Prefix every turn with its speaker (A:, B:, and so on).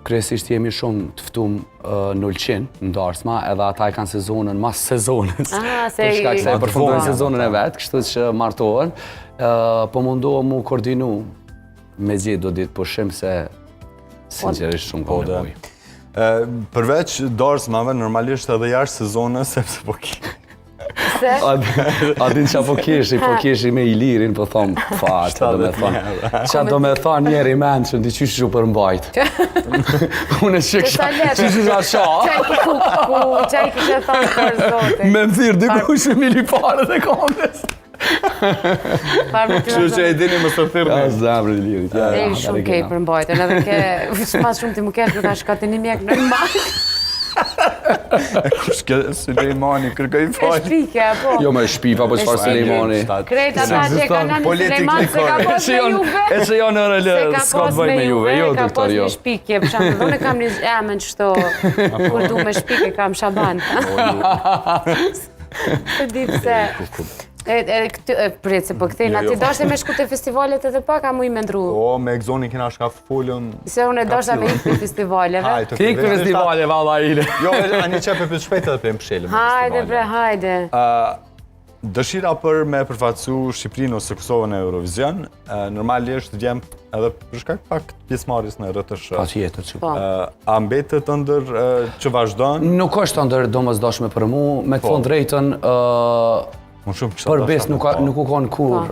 A: Kryesisht jemi shumë të ftum në Ulqin, në Darsma, edhe ata e kanë sezonën mas sezonës. Për shkak se e përfundojnë sezonën e vetë, kështu që martohen. Po mundohem mu koordinu me gjithë do ditë pushim se sinqerisht shumë ka nevojë.
B: Përveç Darsmave, normalisht edhe jashtë sezonës, sepse po ki.
A: A din qa po kishi me Ilirin, po thomë, qa do me thonë njeri mend që ndi qysh që përmbajt. Unë e qysh a qa.
C: Qaj kishe thonë për zotin.
A: Me më thirë dikush me miliparët e kamës.
B: Kështu që e dini më së thirë.
A: Ka zemrë Ilirit.
C: E shumë kej përmbajtën, edhe ke, pas shumë ti më kesh për ta shkatin një mjek në majtë.
B: Kush ke Sulejmani, kërkoj falë.
C: E shpike, po.
A: Jo me shpiva, po qëfar Sulejmani.
C: Krejt ata që ka nani Sulejman se ka pas me juve.
A: E që jo në rëllë, s'ka të bëjt me juve, jo,
C: ka
A: doktor,
C: pas
A: jo.
C: me shpike, për shumë, dhune kam një emen qëto, kur du me shpike, kam shaban. Të ditë se... Pritë se për këtejnë, ati dashte me shku të festivalet edhe pak, a mu i me ndru?
B: O, me Egzoni kena shka folën...
C: Se unë e dashta me ikë për festivaleve.
A: Ti ikë për festivaleve, valla ile.
B: Jo, ani qepë për shpejt edhe për më pshelim.
C: Hajde bre, hajde.
B: Dëshira për me përfaqësu Shqipërinë ose Kosovën e Eurovision, normalisht vjem edhe për shkak pak pjesëmarrjes në RTS.
A: Patjetër që.
B: A mbetet ëndër që vazhdon?
A: Nuk është ëndër domosdoshme për mu, me të thonë drejtën, për bes nuk u kanë kur